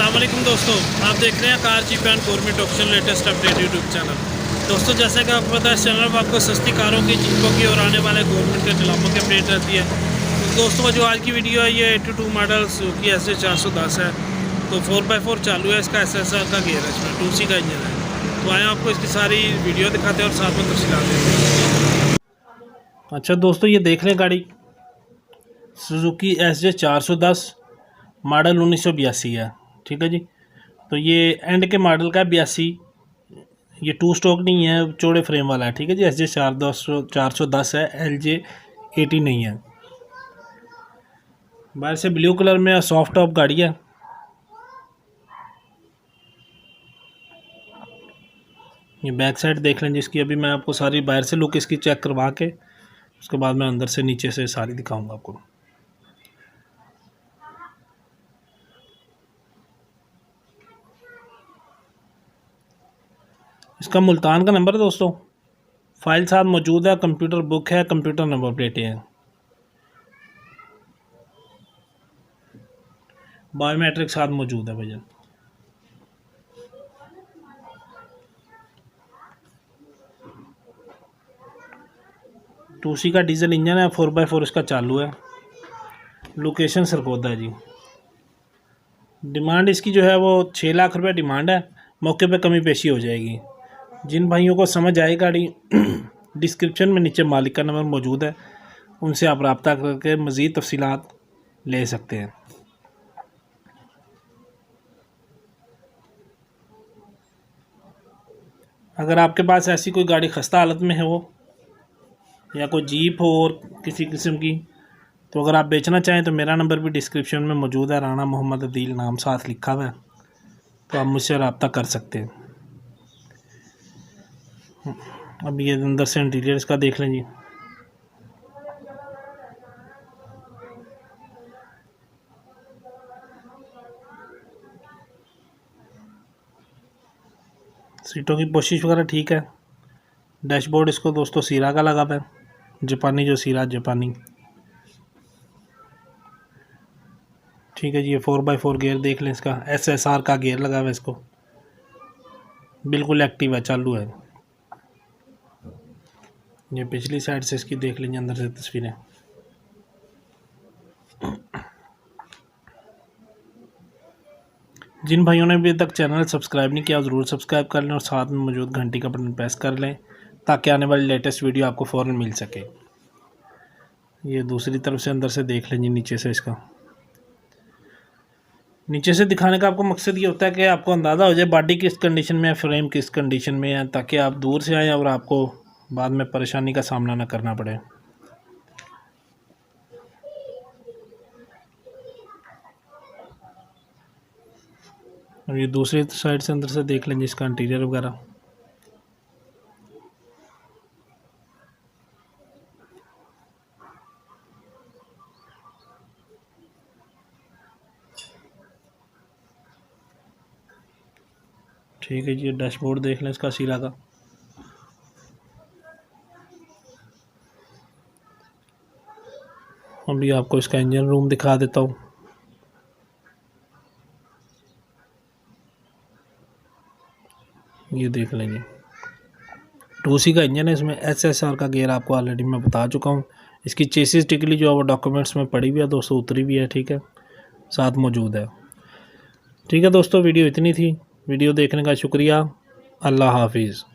अस्सलाम वालेकुम दोस्तों, आप देख रहे हैं car cheap and government option latest update YouTube channel. दोस्तों, जैसे कि आपको पता है, इस चैनल पर आपको सस्ती कारों की, जीपों की और आने वाले गवर्नमेंट के नीलामों की अपडेट रहती है। तो दोस्तों, जो आज की वीडियो है ये 82 मॉडल सुजुकी SJ 410 है। तो 4x4 चालू है, इसका SSR का गियर है, इसमें 2C का इंजन है। तो आए आपको इसकी सारी वीडियो दिखाते हैं और साथ में तफसीलात देते हैं। अच्छा दोस्तों, ये देख लें गाड़ी सुजुकी SJ 410 मॉडल 1982 है। ठीक है जी। तो ये एंड के मॉडल का 82, ये 2 स्टॉक नहीं है, चौड़े फ्रेम वाला है। ठीक है जी। SJ 410 है, LJ 80 नहीं है। बाहर से ब्लू कलर में सॉफ्ट टॉप गाड़ी है। ये बैक साइड देख लें जिसकी, अभी मैं आपको सारी बाहर से लुक इसकी चेक करवा के उसके बाद मैं अंदर से नीचे से सारी दिखाऊंगा आपको। इसका मुल्तान का नंबर है दोस्तों, फाइल साथ मौजूद है, कंप्यूटर बुक है, कंप्यूटर नंबर प्लेटें हैं, बायोमेट्रिक साथ मौजूद है भैया। टू सी का डीजल इंजन है, 4x4 इसका चालू है। लोकेशन सरगोदा है जी। डिमांड इसकी जो है वो 6 लाख रुपए डिमांड है, मौके पे कमी पेशी हो जाएगी। जिन भाइयों को समझ आए गाड़ी डिस्क्रिप्शन में नीचे मालिक का नंबर मौजूद है, उनसे आप रब्ता करके मज़ीद तफसीलात ले सकते हैं। अगर आपके पास ऐसी कोई गाड़ी खस्ता हालत में है हो, या कोई जीप हो और किसी किस्म की, तो अगर आप बेचना चाहें तो मेरा नंबर भी डिस्क्रिप्शन में मौजूद है, राना मोहम्मद अदील नाम साथ लिखा हुआ है, तो आप मुझसे रब्ता कर सकते हैं। अब ये अंदर से इंटीरियर इसका देख लें जी। सीटों की पोशिश वगैरह ठीक है। डैशबोर्ड इसको दोस्तों सीरा का लगा हुआ है, जापानी, जो सीरा जापानी। ठीक है जी। ये 4x4 गियर देख लें, इसका SSR का गियर लगा हुआ है, इसको बिल्कुल एक्टिव है, चालू है। ये पिछली साइड से इसकी देख लीजिए अंदर से तस्वीरें। जिन भाइयों ने अभी तक चैनल सब्सक्राइब नहीं किया, ज़रूर सब्सक्राइब कर लें और साथ में मौजूद घंटी का बटन प्रेस कर लें, ताकि आने वाली लेटेस्ट वीडियो आपको फ़ौरन मिल सके। ये दूसरी तरफ से अंदर से देख लें जी, नीचे से इसका। नीचे से दिखाने का आपको मकसद ये होता है कि आपको अंदाज़ा हो जाए बॉडी किस कंडीशन में है, फ्रेम किस कंडीशन में है, ताकि आप दूर से आएँ और आपको बाद में परेशानी का सामना न करना पड़े। और ये दूसरी साइड से अंदर से देख लें जिसका इंटीरियर वगैरह। ठीक है जी। डैशबोर्ड देख लें इसका सीरा का। अभी आपको इसका इंजन रूम दिखा देता हूँ। ये देख लेंगे, 2C का इंजन है, इसमें SSR का गियर आपको ऑलरेडी मैं बता चुका हूँ। इसकी चेसिस टिकली जो है वो डॉक्यूमेंट्स में पड़ी हुई है दोस्तों, उतरी भी है। ठीक है, साथ मौजूद है। ठीक है दोस्तों, वीडियो इतनी थी। वीडियो देखने का शुक्रिया। अल्लाह हाफिज़।